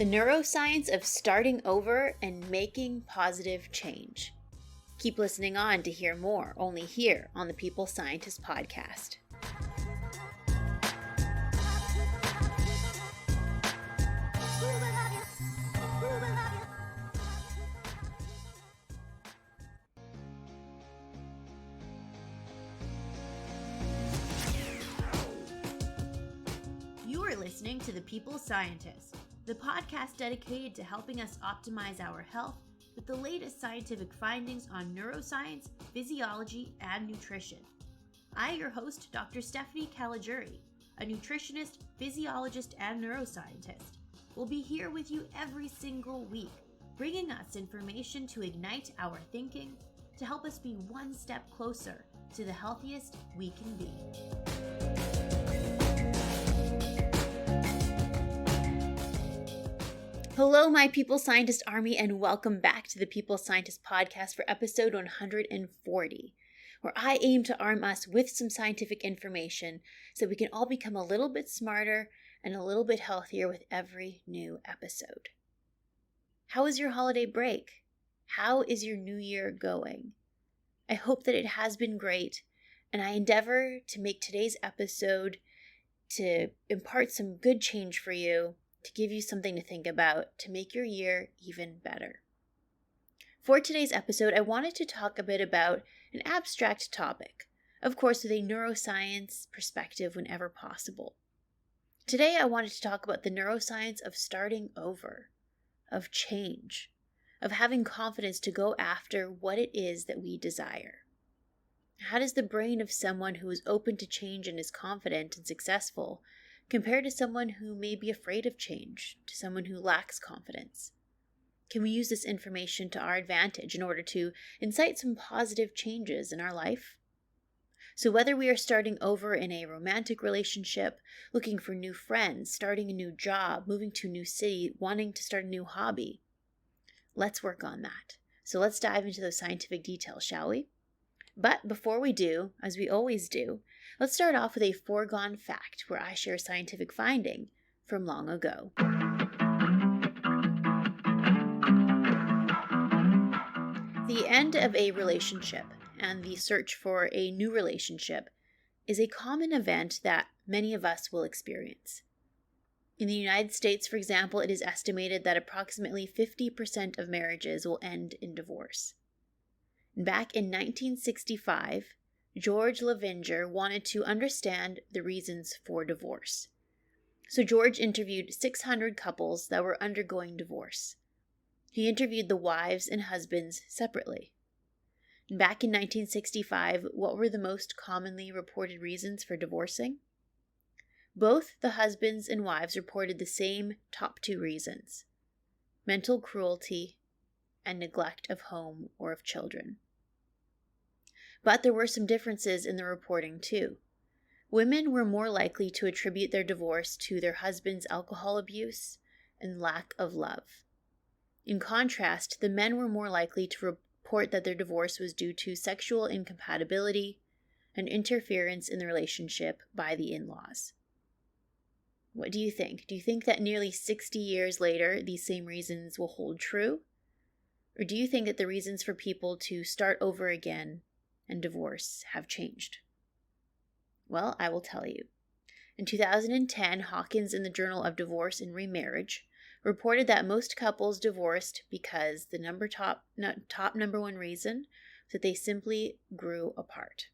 The neuroscience of starting over and making positive change. Keep listening on to hear more, only here on the People Scientist podcast. You are listening to The People Scientist, the podcast dedicated to helping us optimize our health with the latest scientific findings on neuroscience, physiology, and nutrition. I, your host, Dr. Stephanie Caligiuri, a nutritionist, physiologist, and neuroscientist, will be here with you every single week, bringing us information to ignite our thinking, to help us be one step closer to the healthiest we can be. Hello, my People Scientist Army, and welcome back to the People Scientist Podcast for episode 140, where I aim to arm us with some scientific information so we can all become a little bit smarter and a little bit healthier with every new episode. How was your holiday break? How is your new year going? I hope that it has been great, and I endeavor to make today's episode to impart some good change for you, to give you something to think about, to make your year even better. For today's episode, I wanted to talk a bit about an abstract topic, of course with a neuroscience perspective whenever possible. Today, I wanted to talk about the neuroscience of starting over, of change, of having confidence to go after what it is that we desire. How does the brain of someone who is open to change and is confident and successful compared to someone who may be afraid of change, to someone who lacks confidence? Can we use this information to our advantage in order to incite some positive changes in our life? So whether we are starting over in a romantic relationship, looking for new friends, starting a new job, moving to a new city, wanting to start a new hobby, let's work on that. So let's dive into those scientific details, shall we? But before we do, as we always do, let's start off with a foregone fact where I share a scientific finding from long ago. The end of a relationship and the search for a new relationship is a common event that many of us will experience. In the United States, for example, it is estimated that approximately 50% of marriages will end in divorce. Back in 1965, George Levinger wanted to understand the reasons for divorce. So George interviewed 600 couples that were undergoing divorce. He interviewed the wives and husbands separately. Back in 1965, what were the most commonly reported reasons for divorcing? Both the husbands and wives reported the same top two reasons: mental cruelty and neglect of home or of children. But there were some differences in the reporting too. Women were more likely to attribute their divorce to their husband's alcohol abuse and lack of love. In contrast, the men were more likely to report that their divorce was due to sexual incompatibility and interference in the relationship by the in-laws. What do you think? Do you think that nearly 60 years later, these same reasons will hold true? Or do you think that the reasons for people to start over again and divorce have changed? Well, I will tell you. In 2010, Hawkins in the Journal of Divorce and Remarriage reported that most couples divorced because the top number one reason was that they simply grew apart.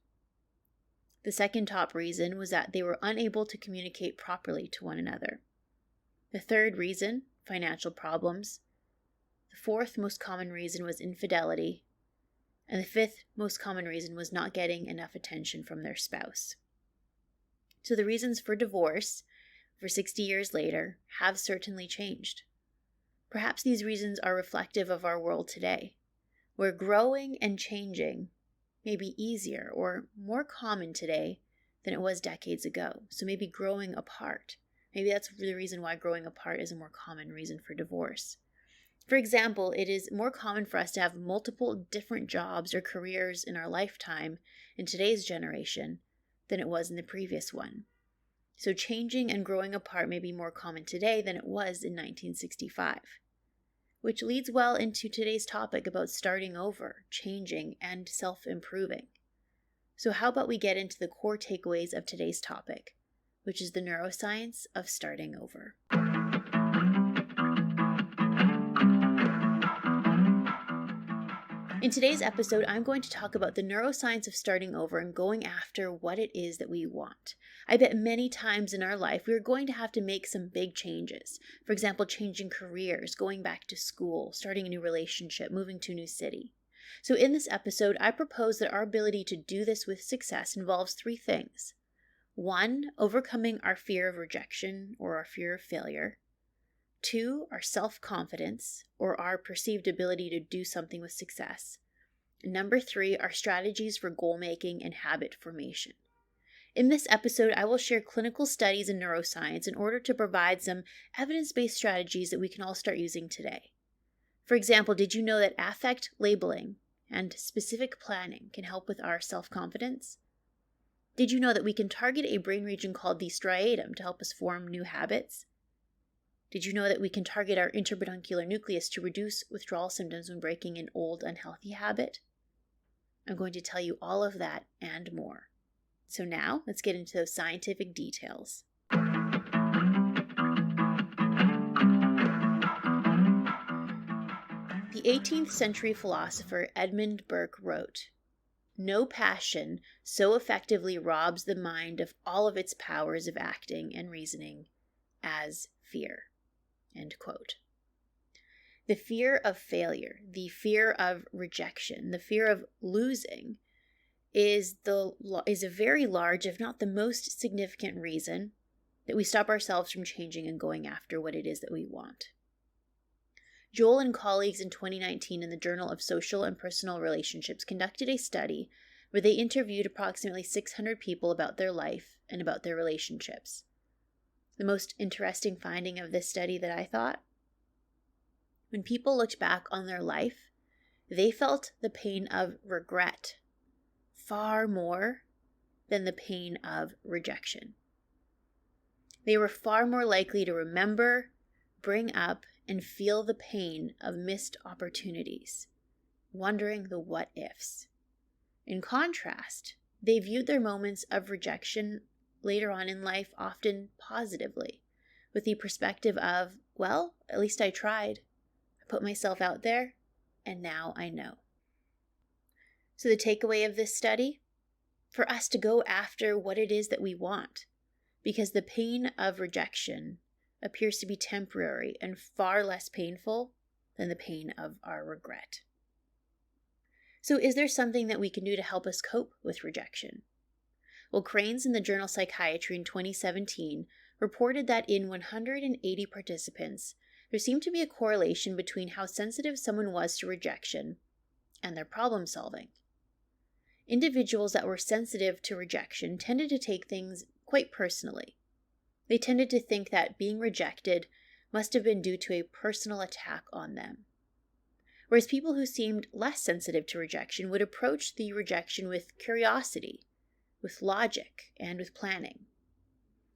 The second top reason was that they were unable to communicate properly to one another. The third reason, financial problems. The fourth most common reason was infidelity. And the fifth most common reason was not getting enough attention from their spouse. So the reasons for divorce, for 60 years later, have certainly changed. Perhaps these reasons are reflective of our world today, where growing and changing may be easier or more common today than it was decades ago. So maybe growing apart. Maybe that's the reason why growing apart is a more common reason for divorce. For example, it is more common for us to have multiple different jobs or careers in our lifetime in today's generation than it was in the previous one. So changing and growing apart may be more common today than it was in 1965. Which leads well into today's topic about starting over, changing, and self-improving. So how about we get into the core takeaways of today's topic, which is the neuroscience of starting over. In today's episode, I'm going to talk about the neuroscience of starting over and going after what it is that we want. I bet many times in our life, we're going to have to make some big changes. For example, changing careers, going back to school, starting a new relationship, moving to a new city. So in this episode, I propose that our ability to do this with success involves 3 things. 1, overcoming our fear of rejection or our fear of failure. 2, our self-confidence, or our perceived ability to do something with success. And number 3, our strategies for goal-making and habit formation. In this episode, I will share clinical studies in neuroscience in order to provide some evidence-based strategies that we can all start using today. For example, did you know that affect labeling and specific planning can help with our self-confidence? Did you know that we can target a brain region called the striatum to help us form new habits? Did you know that we can target our interpeduncular nucleus to reduce withdrawal symptoms when breaking an old, unhealthy habit? I'm going to tell you all of that and more. So now, let's get into those scientific details. The 18th century philosopher Edmund Burke wrote, "No passion so effectively robs the mind of all of its powers of acting and reasoning as fear." End quote. The fear of failure, the fear of rejection, the fear of losing is a very large, if not the most significant reason that we stop ourselves from changing and going after what it is that we want. Joel and colleagues in 2019 in the Journal of Social and Personal Relationships conducted a study where they interviewed approximately 600 people about their life and about their relationships. The most interesting finding of this study that I thought, when people looked back on their life, they felt the pain of regret far more than the pain of rejection. They were far more likely to remember, bring up, and feel the pain of missed opportunities, wondering the what ifs. In contrast, they viewed their moments of rejection later on in life often positively, with the perspective of, well, at least I tried. I put myself out there, and now I know. So the takeaway of this study? For us to go after what it is that we want, because the pain of rejection appears to be temporary and far less painful than the pain of our regret. So is there something that we can do to help us cope with rejection? Well, Cranes in the journal Psychiatry in 2017 reported that in 180 participants, there seemed to be a correlation between how sensitive someone was to rejection and their problem solving. Individuals that were sensitive to rejection tended to take things quite personally. They tended to think that being rejected must have been due to a personal attack on them. Whereas people who seemed less sensitive to rejection would approach the rejection with curiosity, with logic, and with planning.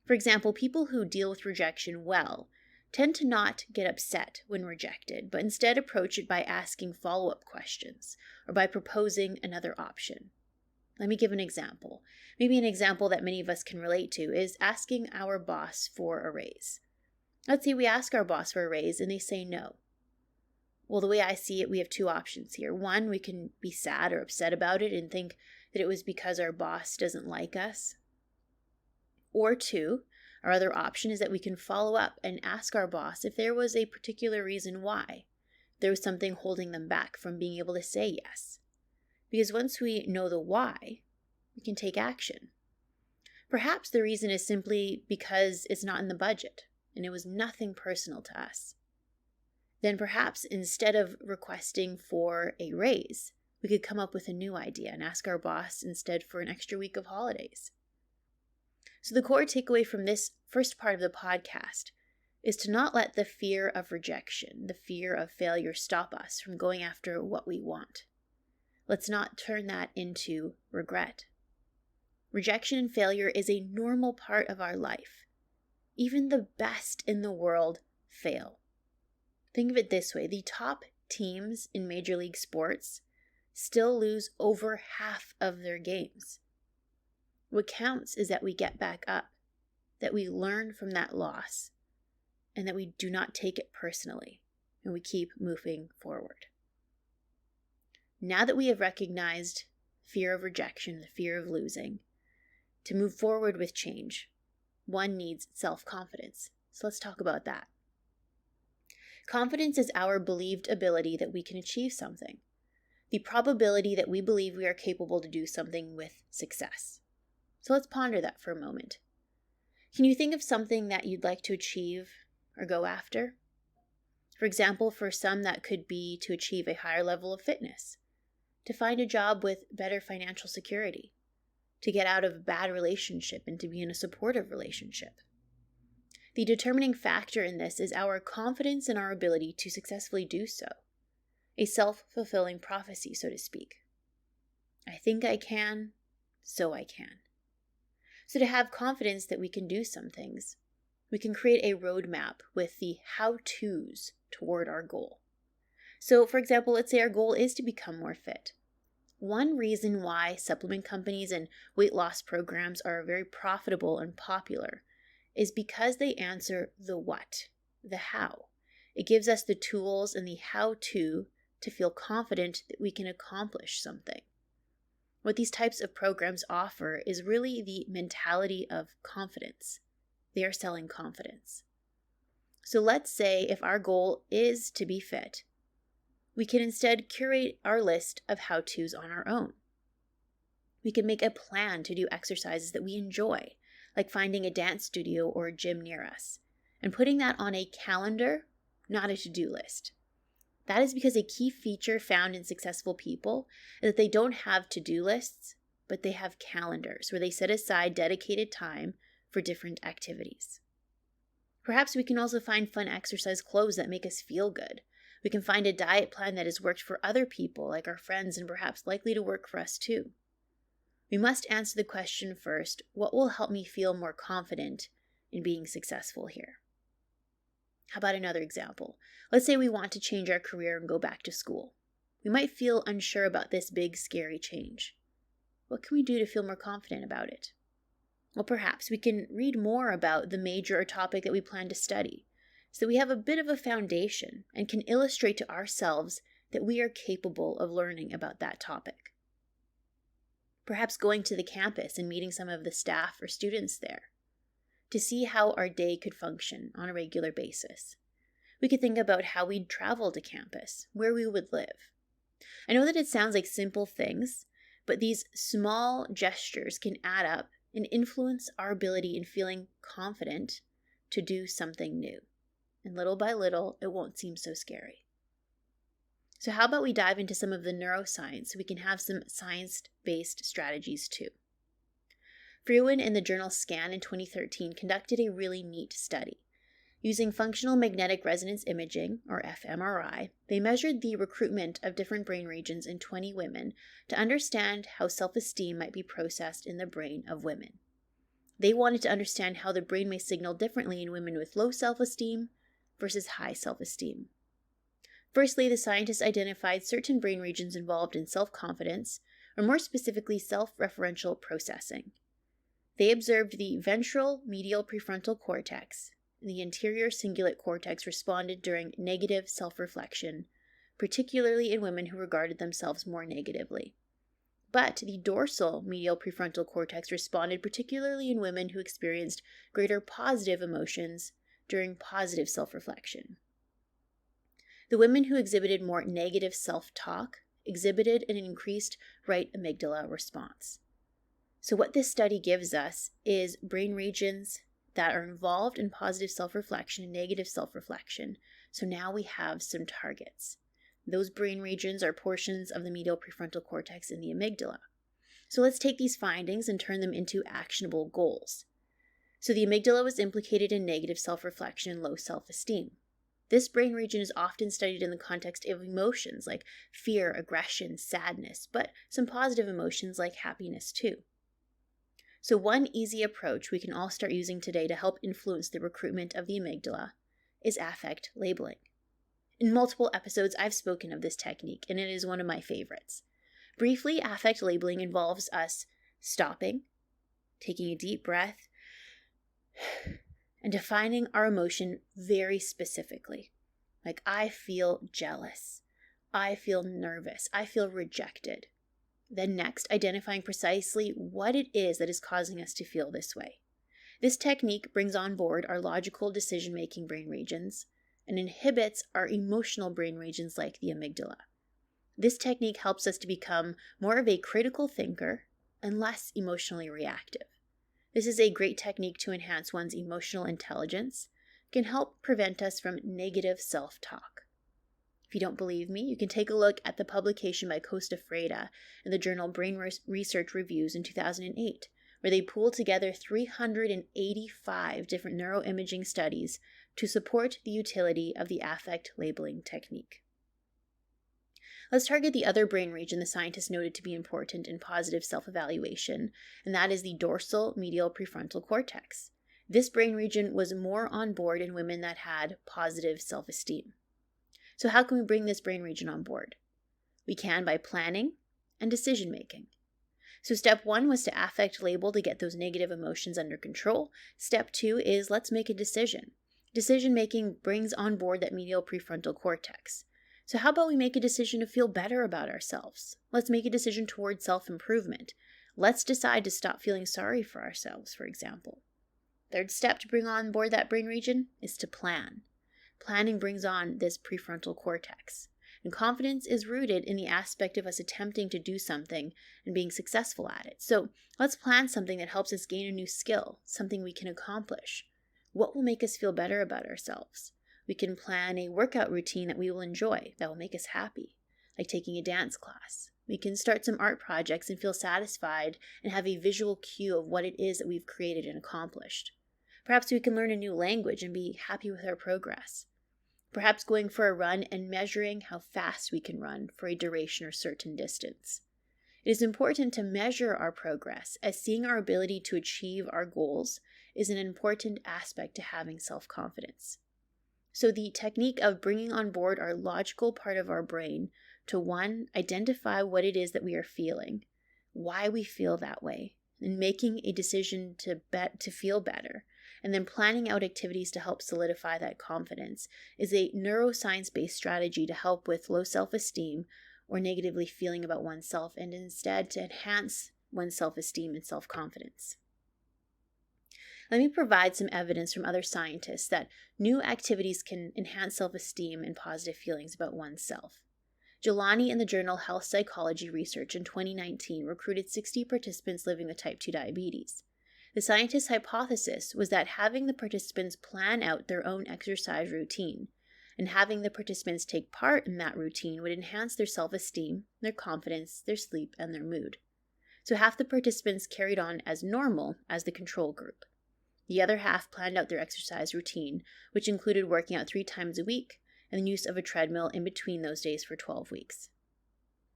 For example, people who deal with rejection well tend to not get upset when rejected, but instead approach it by asking follow-up questions or by proposing another option. Let me give an example. Maybe an example that many of us can relate to is asking our boss for a raise. Let's say we ask our boss for a raise and they say no. Well, the way I see it, we have 2 options here. 1, we can be sad or upset about it and think that it was because our boss doesn't like us. Or 2, our other option is that we can follow up and ask our boss if there was a particular reason why. There was something holding them back from being able to say yes. Because once we know the why, we can take action. Perhaps the reason is simply because it's not in the budget and it was nothing personal to us. Then perhaps instead of requesting for a raise, we could come up with a new idea and ask our boss instead for an extra week of holidays. So the core takeaway from this first part of the podcast is to not let the fear of rejection, the fear of failure stop us from going after what we want. Let's not turn that into regret. Rejection and failure is a normal part of our life. Even the best in the world fail. Think of it this way, the top teams in Major League sports still lose over half of their games. What counts is that we get back up, that we learn from that loss, and that we do not take it personally, and we keep moving forward. Now that we have recognized fear of rejection, the fear of losing, to move forward with change, one needs self-confidence. So let's talk about that. Confidence is our believed ability that we can achieve something, the probability that we believe we are capable to do something with success. So let's ponder that for a moment. Can you think of something that you'd like to achieve or go after? For example, for some that could be to achieve a higher level of fitness, to find a job with better financial security, to get out of a bad relationship and to be in a supportive relationship. The determining factor in this is our confidence in our ability to successfully do so, a self-fulfilling prophecy, so to speak. I think I can, so I can. So to have confidence that we can do some things, we can create a roadmap with the how-tos toward our goal. So, for example, let's say our goal is to become more fit. One reason why supplement companies and weight loss programs are very profitable and popular is because they answer the what, the how. It gives us the tools and the how-to feel confident that we can accomplish something. What these types of programs offer is really the mentality of confidence. They are selling confidence. So let's say if our goal is to be fit, we can instead curate our list of how-tos on our own. We can make a plan to do exercises that we enjoy, like finding a dance studio or a gym near us, and putting that on a calendar, not a to-do list. That is because a key feature found in successful people is that they don't have to-do lists, but they have calendars where they set aside dedicated time for different activities. Perhaps we can also find fun exercise clothes that make us feel good. We can find a diet plan that has worked for other people, like our friends, and perhaps likely to work for us too. We must answer the question first, what will help me feel more confident in being successful here? How about another example? Let's say we want to change our career and go back to school. We might feel unsure about this big, scary change. What can we do to feel more confident about it? Well, perhaps we can read more about the major or topic that we plan to study, so that we have a bit of a foundation and can illustrate to ourselves that we are capable of learning about that topic. Perhaps going to the campus and meeting some of the staff or students there to see how our day could function on a regular basis. We could think about how we'd travel to campus, where we would live. I know that it sounds like simple things, but these small gestures can add up and influence our ability in feeling confident to do something new. And little by little, it won't seem so scary. So how about we dive into some of the neuroscience so we can have some science-based strategies too. Frewen and the journal Scan in 2013 conducted a really neat study. Using functional magnetic resonance imaging, or fMRI, they measured the recruitment of different brain regions in 20 women to understand how self-esteem might be processed in the brain of women. They wanted to understand how the brain may signal differently in women with low self-esteem versus high self-esteem. Firstly, the scientists identified certain brain regions involved in self-confidence, or more specifically self-referential processing. They observed the ventral medial prefrontal cortex and the anterior cingulate cortex responded during negative self-reflection, particularly in women who regarded themselves more negatively. But the dorsal medial prefrontal cortex responded particularly in women who experienced greater positive emotions during positive self-reflection. The women who exhibited more negative self-talk exhibited an increased right amygdala response. So what this study gives us is brain regions that are involved in positive self-reflection and negative self-reflection. So now we have some targets. Those brain regions are portions of the medial prefrontal cortex and the amygdala. So let's take these findings and turn them into actionable goals. So the amygdala was implicated in negative self-reflection and low self-esteem. This brain region is often studied in the context of emotions like fear, aggression, sadness, but some positive emotions like happiness too. So one easy approach we can all start using today to help influence the recruitment of the amygdala is affect labeling. In multiple episodes, I've spoken of this technique, and it is one of my favorites. Briefly, affect labeling involves us stopping, taking a deep breath, and defining our emotion very specifically. Like, I feel jealous. I feel nervous. I feel rejected. Then next, identifying precisely what it is that is causing us to feel this way. This technique brings on board our logical decision-making brain regions and inhibits our emotional brain regions like the amygdala. This technique helps us to become more of a critical thinker and less emotionally reactive. This is a great technique to enhance one's emotional intelligence, can help prevent us from negative self-talk. If you don't believe me, you can take a look at the publication by Costa Freda in the journal Brain Research Reviews in 2008, where they pooled together 385 different neuroimaging studies to support the utility of the affect labeling technique. Let's target the other brain region the scientists noted to be important in positive self-evaluation, and that is the dorsal medial prefrontal cortex. This brain region was more on board in women that had positive self-esteem. So how can we bring this brain region on board? We can by planning and decision-making. So step 1 was to affect label to get those negative emotions under control. Step 2 is let's make a decision. Decision-making brings on board that medial prefrontal cortex. So how about we make a decision to feel better about ourselves? Let's make a decision towards self-improvement. Let's decide to stop feeling sorry for ourselves, for example. Third step to bring on board that brain region is to plan. Planning brings on this prefrontal cortex. And confidence is rooted in the aspect of us attempting to do something and being successful at it. So let's plan something that helps us gain a new skill, something we can accomplish. What will make us feel better about ourselves? We can plan a workout routine that we will enjoy, that will make us happy, like taking a dance class. We can start some art projects and feel satisfied and have a visual cue of what it is that we've created and accomplished. Perhaps we can learn a new language and be happy with our progress. Perhaps going for a run and measuring how fast we can run for a duration or certain distance. It is important to measure our progress, as seeing our ability to achieve our goals is an important aspect to having self-confidence. So the technique of bringing on board our logical part of our brain to 1, identify what it is that we are feeling, why we feel that way, and making a decision to feel better, and then planning out activities to help solidify that confidence is a neuroscience-based strategy to help with low self-esteem or negatively feeling about oneself, and instead to enhance one's self-esteem and self-confidence. Let me provide some evidence from other scientists that new activities can enhance self-esteem and positive feelings about oneself. Jelani in the journal Health Psychology Research in 2019 recruited 60 participants living with type 2 diabetes. The scientists' hypothesis was that having the participants plan out their own exercise routine and having the participants take part in that routine would enhance their self-esteem, their confidence, their sleep, and their mood. So half the participants carried on as normal as the control group. The other half planned out their exercise routine, which included working out 3 times a week and the use of a treadmill in between those days for 12 weeks.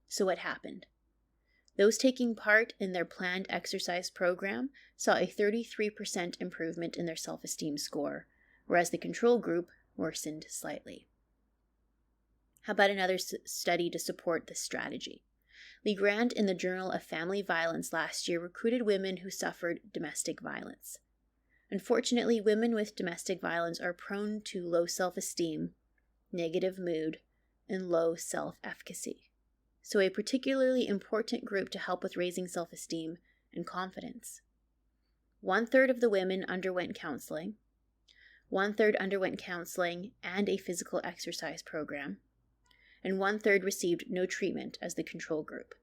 So what happened? Those taking part in their planned exercise program saw a 33% improvement in their self-esteem score, whereas the control group worsened slightly. How about another study to support this strategy? Legrand in the Journal of Family Violence last year recruited women who suffered domestic violence. Unfortunately, women with domestic violence are prone to low self-esteem, negative mood, and low self-efficacy. So a particularly important group to help with raising self-esteem and confidence. 1/3 of the women underwent counseling. 1/3 underwent counseling and a physical exercise program. And 1/3 received no treatment as the control group.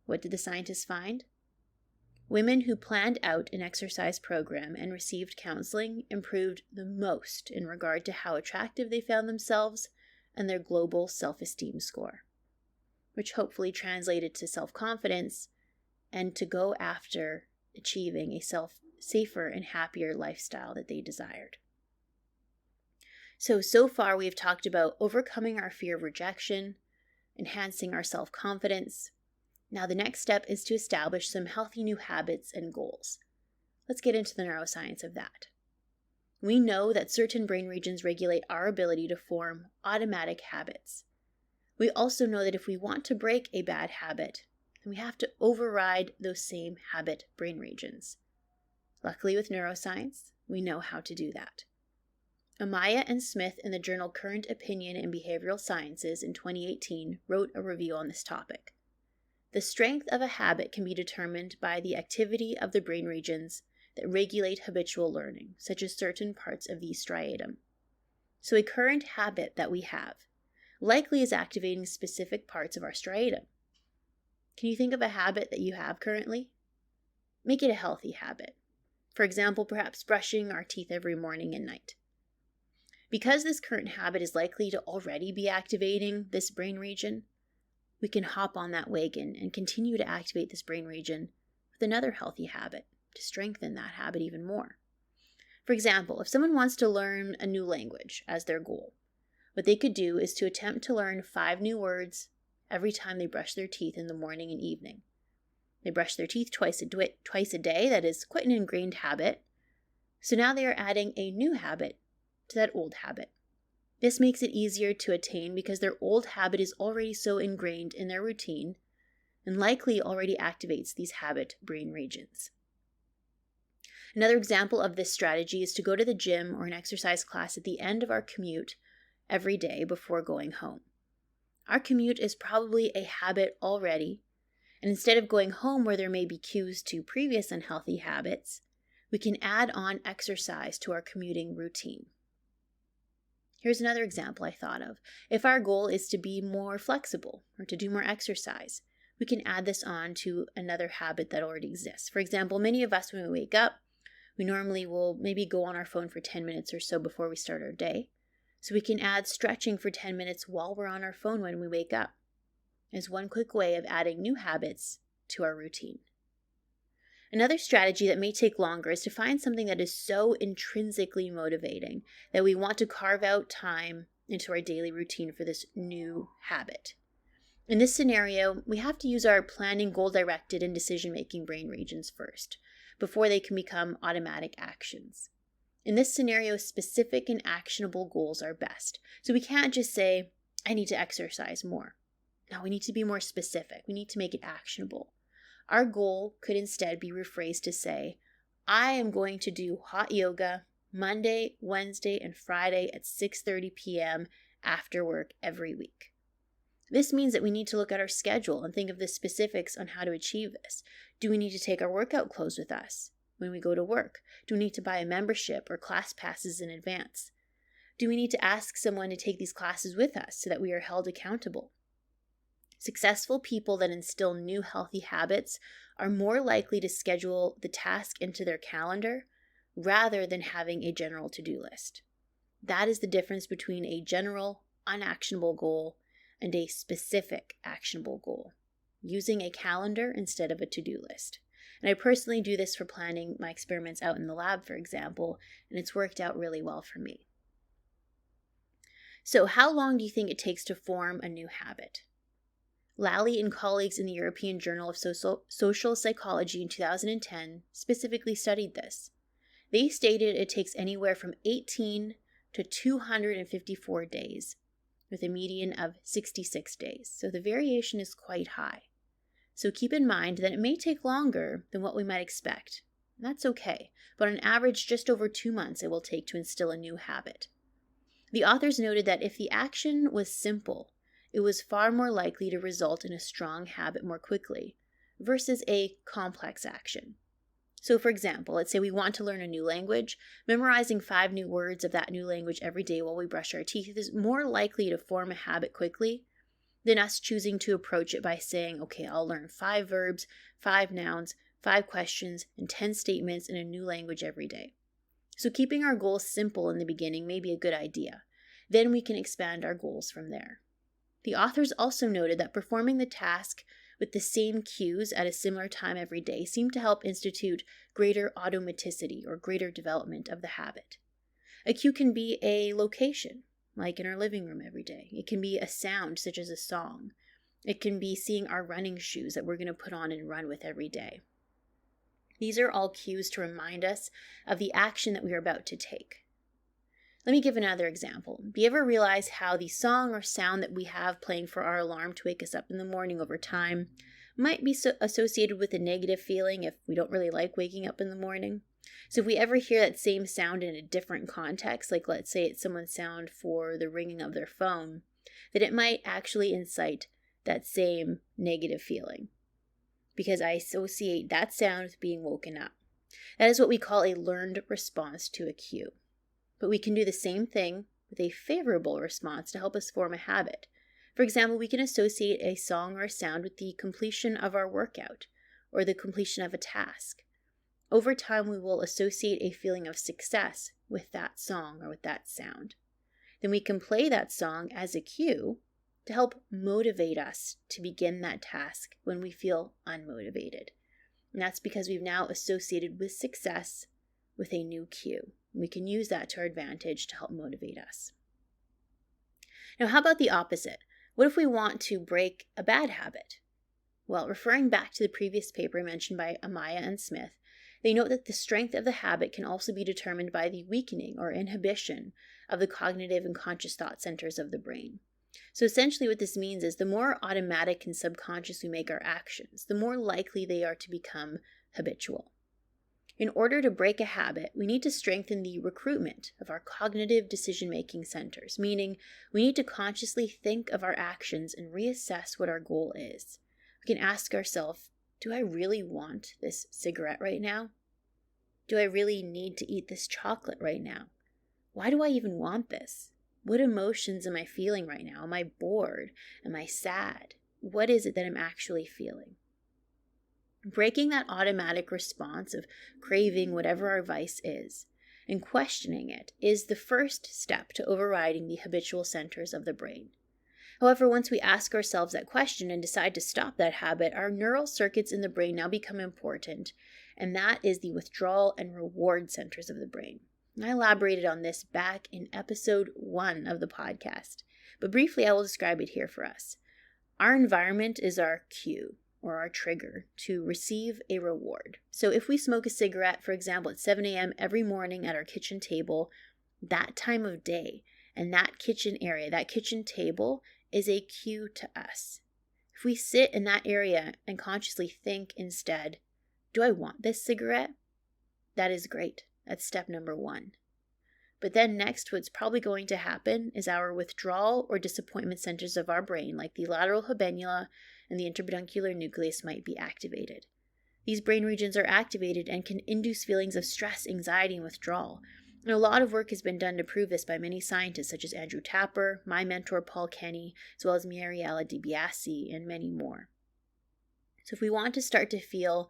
What did the scientists find? Women who planned out an exercise program and received counseling improved the most in regard to how attractive they found themselves and their global self-esteem score, which hopefully translated to self-confidence and to go after achieving a safer and happier lifestyle that they desired. So far we've talked about overcoming our fear of rejection, enhancing our self-confidence, Now, the next step is to establish some healthy new habits and goals. Let's get into the neuroscience of that. We know that certain brain regions regulate our ability to form automatic habits. We also know that if we want to break a bad habit, then we have to override those same habit brain regions. Luckily, with neuroscience, we know how to do that. Amaya and Smith in the journal Current Opinion in Behavioral Sciences in 2018 wrote a review on this topic. The strength of a habit can be determined by the activity of the brain regions that regulate habitual learning, such as certain parts of the striatum. So a current habit that we have likely is activating specific parts of our striatum. Can you think of a habit that you have currently? Make it a healthy habit. For example, perhaps brushing our teeth every morning and night. Because this current habit is likely to already be activating this brain region, we can hop on that wagon and continue to activate this brain region with another healthy habit to strengthen that habit even more. For example, if someone wants to learn a new language as their goal, what they could do is to attempt to learn 5 new words every time they brush their teeth in the morning and evening. They brush their teeth twice a day. That is quite an ingrained habit. So now they are adding a new habit to that old habit. This makes it easier to attain because their old habit is already so ingrained in their routine and likely already activates these habit brain regions. Another example of this strategy is to go to the gym or an exercise class at the end of our commute every day before going home. Our commute is probably a habit already, and instead of going home where there may be cues to previous unhealthy habits, we can add on exercise to our commuting routine. Here's another example I thought of. If our goal is to be more flexible or to do more exercise, we can add this on to another habit that already exists. For example, many of us, when we wake up, we normally will maybe go on our phone for 10 minutes or so before we start our day. So we can add stretching for 10 minutes while we're on our phone when we wake up. It's one quick way of adding new habits to our routine. Another strategy that may take longer is to find something that is so intrinsically motivating that we want to carve out time into our daily routine for this new habit. In this scenario, we have to use our planning, goal-directed, and decision-making brain regions first, before they can become automatic actions. In this scenario, specific and actionable goals are best. So we can't just say, I need to exercise more. No, we need to be more specific. We need to make it actionable. Our goal could instead be rephrased to say, I am going to do hot yoga Monday, Wednesday, and Friday at 6:30 p.m. after work every week. This means that we need to look at our schedule and think of the specifics on how to achieve this. Do we need to take our workout clothes with us when we go to work? Do we need to buy a membership or class passes in advance? Do we need to ask someone to take these classes with us so that we are held accountable? Successful people that instill new healthy habits are more likely to schedule the task into their calendar rather than having a general to-do list. That is the difference between a general, unactionable goal and a specific actionable goal, using a calendar instead of a to-do list. And I personally do this for planning my experiments out in the lab, for example, and it's worked out really well for me. So how long do you think it takes to form a new habit? Lally and colleagues in the European Journal of Social Psychology in 2010 specifically studied this. They stated it takes anywhere from 18 to 254 days, with a median of 66 days. So the variation is quite high. So keep in mind that it may take longer than what we might expect. That's okay, but on average, just over 2 months it will take to instill a new habit. The authors noted that if the action was simple, it was far more likely to result in a strong habit more quickly versus a complex action. So for example, let's say we want to learn a new language. Memorizing 5 new words of that new language every day while we brush our teeth is more likely to form a habit quickly than us choosing to approach it by saying, okay, I'll learn 5 verbs, 5 nouns, 5 questions, and 10 statements in a new language every day. So keeping our goals simple in the beginning may be a good idea. Then we can expand our goals from there. The authors also noted that performing the task with the same cues at a similar time every day seemed to help institute greater automaticity or greater development of the habit. A cue can be a location, like in our living room every day. It can be a sound, such as a song. It can be seeing our running shoes that we're going to put on and run with every day. These are all cues to remind us of the action that we are about to take. Let me give another example. Do you ever realize how the song or sound that we have playing for our alarm to wake us up in the morning over time might be associated with a negative feeling if we don't really like waking up in the morning? So if we ever hear that same sound in a different context, like let's say it's someone's sound for the ringing of their phone, that it might actually incite that same negative feeling, because I associate that sound with being woken up. That is what we call a learned response to a cue. But we can do the same thing with a favorable response to help us form a habit. For example, we can associate a song or a sound with the completion of our workout or the completion of a task. Over time, we will associate a feeling of success with that song or with that sound. Then we can play that song as a cue to help motivate us to begin that task when we feel unmotivated. And that's because we've now associated with success with a new cue. We can use that to our advantage to help motivate us. Now, how about the opposite? What if we want to break a bad habit? Well, referring back to the previous paper mentioned by Amaya and Smith, they note that the strength of the habit can also be determined by the weakening or inhibition of the cognitive and conscious thought centers of the brain. So essentially what this means is the more automatic and subconscious we make our actions, the more likely they are to become habitual. In order to break a habit, we need to strengthen the recruitment of our cognitive decision-making centers, meaning we need to consciously think of our actions and reassess what our goal is. We can ask ourselves, do I really want this cigarette right now? Do I really need to eat this chocolate right now? Why do I even want this? What emotions am I feeling right now? Am I bored? Am I sad? What is it that I'm actually feeling? Breaking that automatic response of craving whatever our vice is and questioning it is the first step to overriding the habitual centers of the brain. However, once we ask ourselves that question and decide to stop that habit, our neural circuits in the brain now become important, and that is the withdrawal and reward centers of the brain. And I elaborated on this back in episode 1 of the podcast, but briefly I will describe it here for us. Our environment is our cue, or our trigger, to receive a reward. So if we smoke a cigarette, for example, at 7 a.m. every morning at our kitchen table, that time of day and that kitchen area, that kitchen table is a cue to us. If we sit in that area and consciously think instead, do I want this cigarette? That is great. That's step number 1. But then next, what's probably going to happen is our withdrawal or disappointment centers of our brain, like the lateral habenula and the interpeduncular nucleus, might be activated. These brain regions are activated and can induce feelings of stress, anxiety, and withdrawal. And a lot of work has been done to prove this by many scientists such as Andrew Tapper, my mentor Paul Kenny, as well as Mariella DiBiase, and many more. So if we start to feel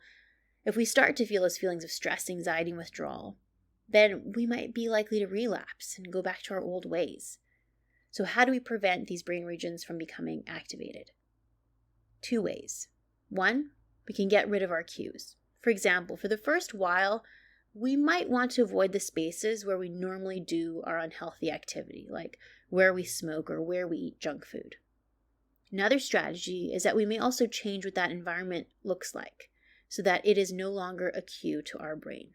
those feelings of stress, anxiety, and withdrawal, then we might be likely to relapse and go back to our old ways. So how do we prevent these brain regions from becoming activated? 2 ways. 1, we can get rid of our cues. For example, for the first while, we might want to avoid the spaces where we normally do our unhealthy activity, like where we smoke or where we eat junk food. Another strategy is that we may also change what that environment looks like so that it is no longer a cue to our brain.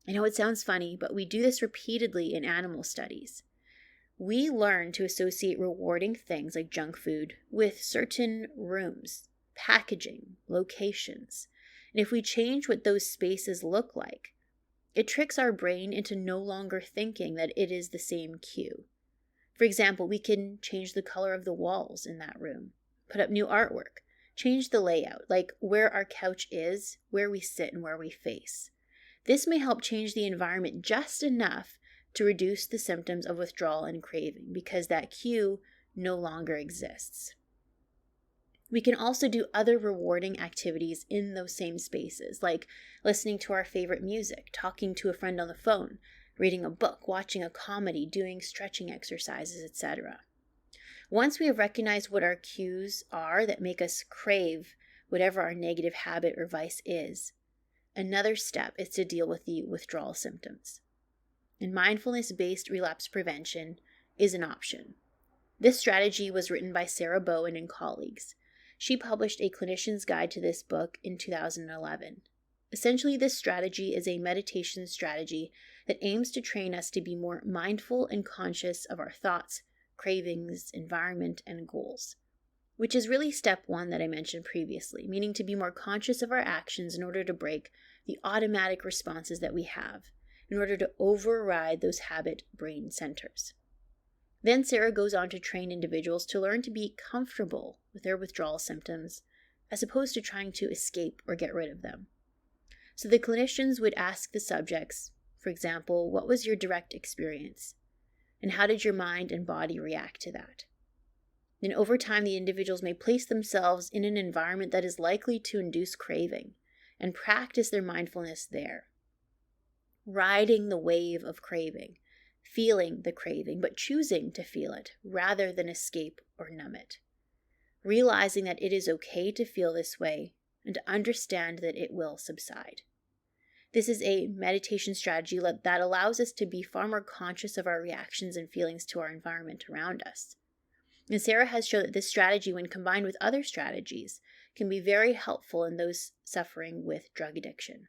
I know it sounds funny, but we do this repeatedly in animal studies. We learn to associate rewarding things like junk food with certain rooms, packaging, locations. And if we change what those spaces look like, it tricks our brain into no longer thinking that it is the same cue. For example, we can change the color of the walls in that room, put up new artwork, change the layout, like where our couch is, where we sit, and where we face. This may help change the environment just enough to reduce the symptoms of withdrawal and craving because that cue no longer exists. We can also do other rewarding activities in those same spaces, like listening to our favorite music, talking to a friend on the phone, reading a book, watching a comedy, doing stretching exercises, etc. Once we have recognized what our cues are that make us crave whatever our negative habit or vice is, another step is to deal with the withdrawal symptoms. And mindfulness-based relapse prevention is an option. This strategy was written by Sarah Bowen and colleagues. She published a clinician's guide to this book in 2011. Essentially, this strategy is a meditation strategy that aims to train us to be more mindful and conscious of our thoughts, cravings, environment, and goals, which is really step one that I mentioned previously, meaning to be more conscious of our actions in order to break the automatic responses that we have, in order to override those habit brain centers. Then Sarah goes on to train individuals to learn to be comfortable with their withdrawal symptoms, as opposed to trying to escape or get rid of them. So the clinicians would ask the subjects, for example, what was your direct experience? And how did your mind and body react to that? Then over time, the individuals may place themselves in an environment that is likely to induce craving and practice their mindfulness there. Riding the wave of craving, feeling the craving, but choosing to feel it rather than escape or numb it. Realizing that it is okay to feel this way and to understand that it will subside. This is a meditation strategy that allows us to be far more conscious of our reactions and feelings to our environment around us. And Sarah has shown that this strategy, when combined with other strategies, can be very helpful in those suffering with drug addiction.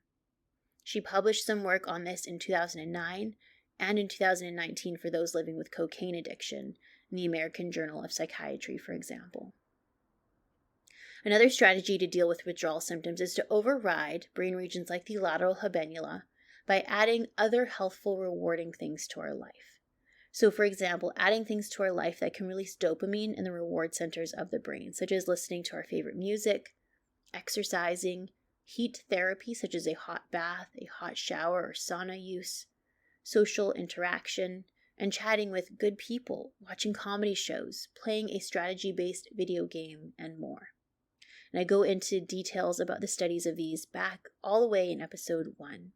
She published some work on this in 2009 and in 2019 for those living with cocaine addiction in the American Journal of Psychiatry, for example. Another strategy to deal with withdrawal symptoms is to override brain regions like the lateral habenula by adding other healthful, rewarding things to our life. So, for example, adding things to our life that can release dopamine in the reward centers of the brain, such as listening to our favorite music, exercising, heat therapy, such as a hot bath, a hot shower, or sauna use, social interaction, and chatting with good people, watching comedy shows, playing a strategy-based video game, and more. And I go into details about the studies of these back all the way in episode 1.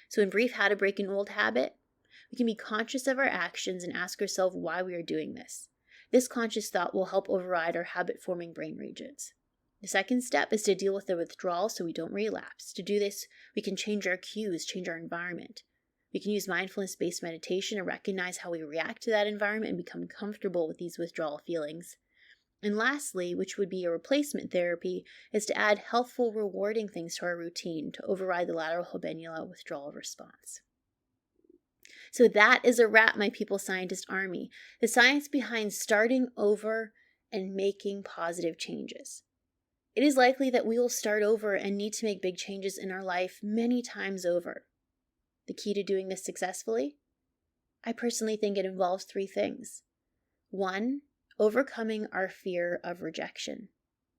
So in brief, how to break an old habit. We can be conscious of our actions and ask ourselves why we are doing this. This conscious thought will help override our habit-forming brain regions. The second step is to deal with the withdrawal so we don't relapse. To do this, we can change our cues, change our environment. We can use mindfulness-based meditation to recognize how we react to that environment and become comfortable with these withdrawal feelings. And lastly, which would be a replacement therapy, is to add healthful, rewarding things to our routine to override the lateral habenula withdrawal response. So that is a wrap, my people scientist army. The science behind starting over and making positive changes. It is likely that we will start over and need to make big changes in our life many times over. The key to doing this successfully? I personally think it involves 3 things. 1, overcoming our fear of rejection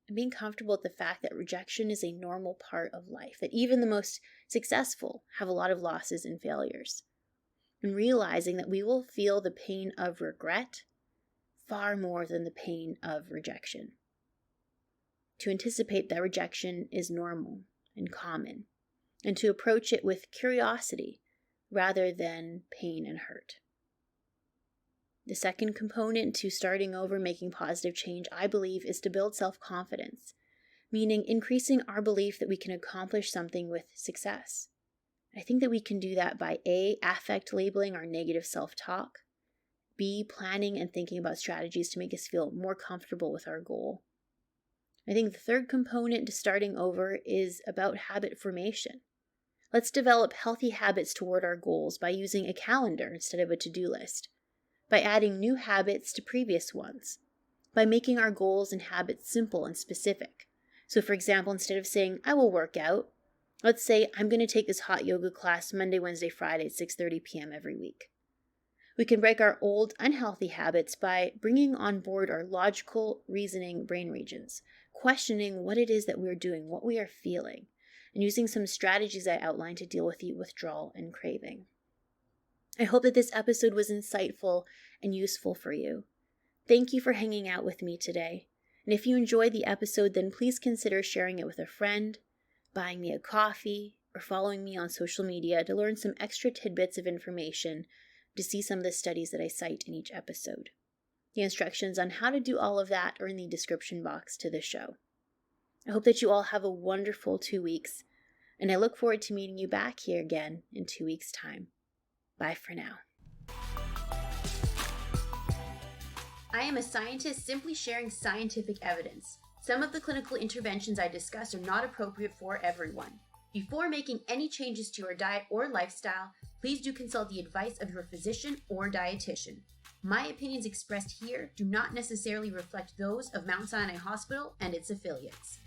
and being comfortable with the fact that rejection is a normal part of life, that even the most successful have a lot of losses and failures. And realizing that we will feel the pain of regret far more than the pain of rejection. To anticipate that rejection is normal and common, and to approach it with curiosity rather than pain and hurt. The second component to starting over, making positive change, I believe, is to build self-confidence, meaning increasing our belief that we can accomplish something with success. I think that we can do that by A, affect labeling our negative self-talk, B, planning and thinking about strategies to make us feel more comfortable with our goal. I think the third component to starting over is about habit formation. Let's develop healthy habits toward our goals by using a calendar instead of a to-do list, by adding new habits to previous ones, by making our goals and habits simple and specific. So for example, instead of saying, I will work out, let's say I'm going to take this hot yoga class Monday, Wednesday, Friday at 6:30 p.m. every week. We can break our old, unhealthy habits by bringing on board our logical, reasoning brain regions, questioning what it is that we're doing, what we are feeling, and using some strategies I outlined to deal with the withdrawal and craving. I hope that this episode was insightful and useful for you. Thank you for hanging out with me today. And if you enjoyed the episode, then please consider sharing it with a friend, buying me a coffee, or following me on social media to learn some extra tidbits of information to see some of the studies that I cite in each episode. The instructions on how to do all of that are in the description box to the show. I hope that you all have a wonderful 2 weeks, and I look forward to meeting you back here again in 2 weeks' time. Bye for now. I am a scientist simply sharing scientific evidence. Some of the clinical interventions I discuss are not appropriate for everyone. Before making any changes to your diet or lifestyle, please do consult the advice of your physician or dietitian. My opinions expressed here do not necessarily reflect those of Mount Sinai Hospital and its affiliates.